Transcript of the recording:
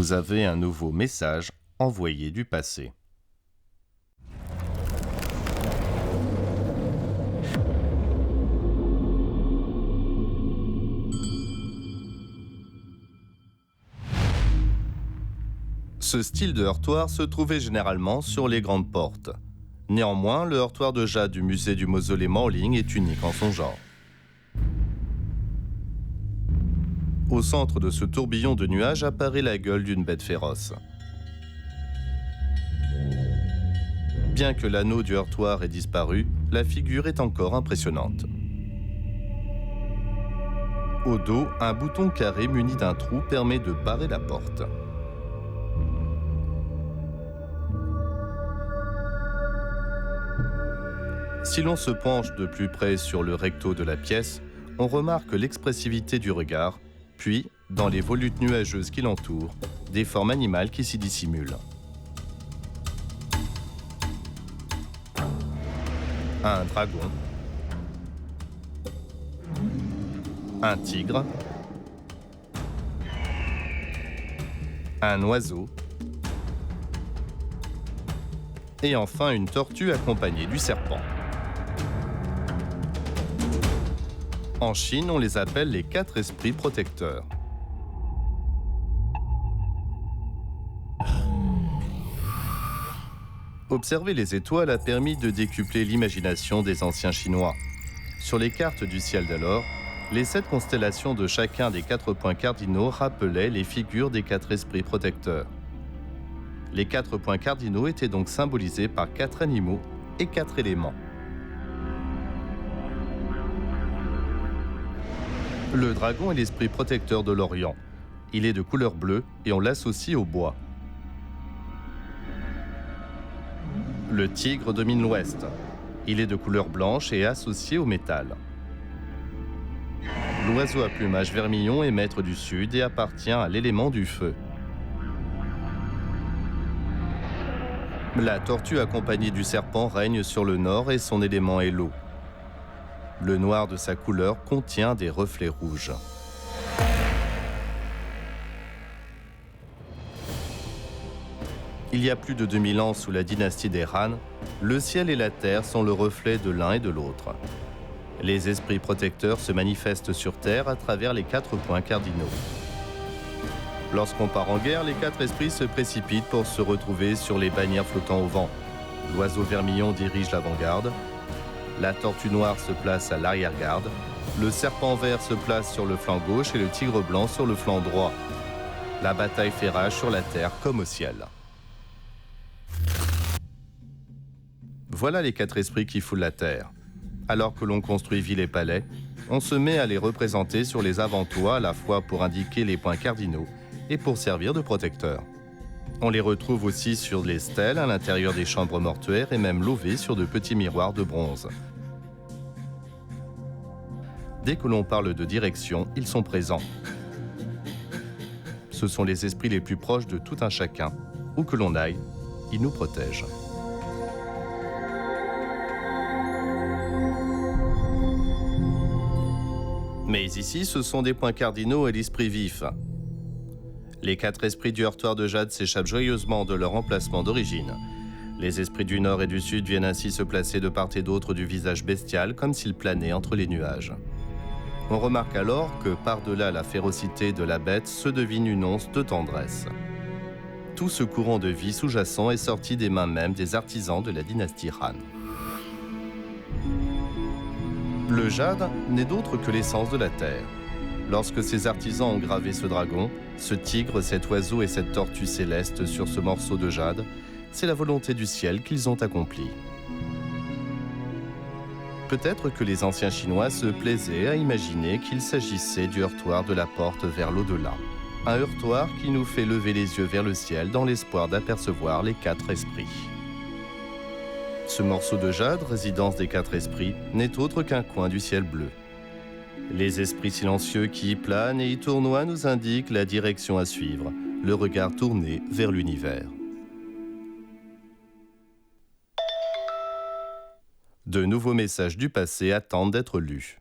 Vous avez un nouveau message envoyé du passé. Ce style de heurtoir se trouvait généralement sur les grandes portes. Néanmoins, le heurtoir de jade du musée du mausolée Morling est unique en son genre. Au centre de ce tourbillon de nuages apparaît la gueule d'une bête féroce. Bien que l'anneau du heurtoir ait disparu, la figure est encore impressionnante. Au dos, un bouton carré muni d'un trou permet de barrer la porte. Si l'on se penche de plus près sur le recto de la pièce, on remarque l'expressivité du regard, puis, dans les volutes nuageuses qui l'entourent, des formes animales qui s'y dissimulent. Un dragon, un tigre, un oiseau, et enfin une tortue accompagnée du serpent. En Chine, on les appelle les 4 esprits protecteurs. Observer les étoiles a permis de décupler l'imagination des anciens Chinois. Sur les cartes du ciel d'alors, les 7 constellations de chacun des 4 points cardinaux rappelaient les figures des 4 esprits protecteurs. Les 4 points cardinaux étaient donc symbolisés par 4 animaux et 4 éléments. Le dragon est l'esprit protecteur de l'Orient. Il est de couleur bleue et on l'associe au bois. Le tigre domine l'Ouest. Il est de couleur blanche et associé au métal. L'oiseau à plumage vermillon est maître du Sud et appartient à l'élément du feu. La tortue accompagnée du serpent règne sur le nord et son élément est l'eau. Le noir de sa couleur contient des reflets rouges. Il y a plus de 2000 ans, sous la dynastie des Han, le ciel et la terre sont le reflet de l'un et de l'autre. Les esprits protecteurs se manifestent sur terre à travers les 4 points cardinaux. Lorsqu'on part en guerre, les 4 esprits se précipitent pour se retrouver sur les bannières flottant au vent. L'oiseau vermillon dirige l'avant-garde. La tortue noire se place à l'arrière-garde, le serpent vert se place sur le flanc gauche et le tigre blanc sur le flanc droit. La bataille fait rage sur la terre comme au ciel. Voilà les 4 esprits qui foulent la terre. Alors que l'on construit villes et palais, on se met à les représenter sur les avant-toits à la fois pour indiquer les points cardinaux et pour servir de protecteurs. On les retrouve aussi sur les stèles à l'intérieur des chambres mortuaires et même lovés sur de petits miroirs de bronze. Dès que l'on parle de direction, ils sont présents. Ce sont les esprits les plus proches de tout un chacun. Où que l'on aille, ils nous protègent. Mais ici, ce sont des points cardinaux et l'esprit vif. Les 4 esprits du heurtoir de jade s'échappent joyeusement de leur emplacement d'origine. Les esprits du nord et du sud viennent ainsi se placer de part et d'autre du visage bestial, comme s'ils planaient entre les nuages. On remarque alors que, par-delà la férocité de la bête, se devine une once de tendresse. Tout ce courant de vie sous-jacent est sorti des mains mêmes des artisans de la dynastie Han. Le jade n'est d'autre que l'essence de la terre. Lorsque ces artisans ont gravé ce dragon, ce tigre, cet oiseau et cette tortue céleste sur ce morceau de jade, c'est la volonté du ciel qu'ils ont accomplie. Peut-être que les anciens Chinois se plaisaient à imaginer qu'il s'agissait du heurtoir de la porte vers l'au-delà. Un heurtoir qui nous fait lever les yeux vers le ciel dans l'espoir d'apercevoir les 4 esprits. Ce morceau de jade, résidence des 4 esprits, n'est autre qu'un coin du ciel bleu. Les esprits silencieux qui y planent et y tournoient nous indiquent la direction à suivre, le regard tourné vers l'univers. De nouveaux messages du passé attendent d'être lus.